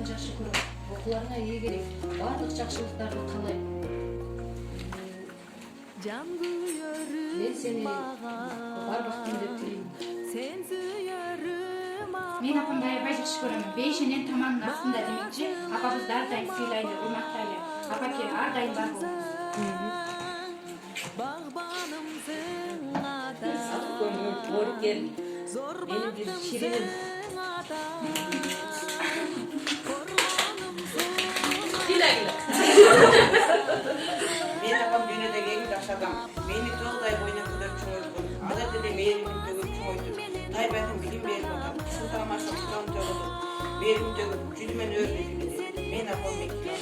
Балдарыңды жакшы көрөм. Окууларыңа ээ керек. Барлык жакшылыктарды каалайм. Мен сени барбакпын деп билейм. Мен апамды аябай жакшы көрөм. Бейшенен таманын астында демекчи, апабызды ар дайым сыйлайлы, урматтайлы. Апаке ар дайым бар болуңуз. Ак көңүл, боркер. Менин бир шириним. Мен апам дүйнөдөгү эң жакшы адам. Мени тоғдай бойна көтөрүп чоңойткон. Ада деле мээримин төгүп чоңойтуп, тайбайтын билим берип атам. Султан Машам китабын төгүп, мээримин төгүп, жүзүмөн өрүнүп билди. Мен апам мектеп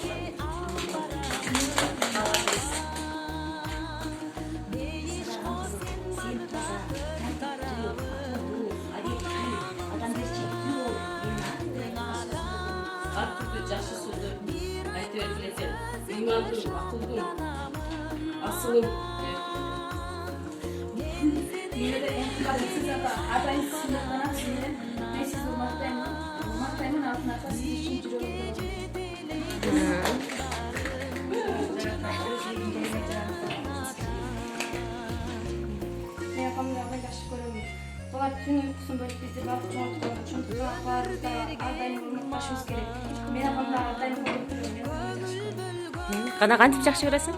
Ар түрдүү жакшы сөздөр айтып берип билесең. Ыймандуу, акылдуу, асылым. Дүйнөдө эң кымбат сиз атайын сыйлыктанасыз менен. Мен сизди урматтаймын. Урматтаймын, алтын ата сиз үчүн жүрөгүмдө. Мен апамды аябай жакшы көрөм. Булар түн уйкусун бөлүп бизди багып чоңойткон. Ошондуктан апаларыбызды ар дайым урматташыбыз керек. Мен апамды ар дайым көрүп жүрөм. Кана кантип жакшы көрөсүң?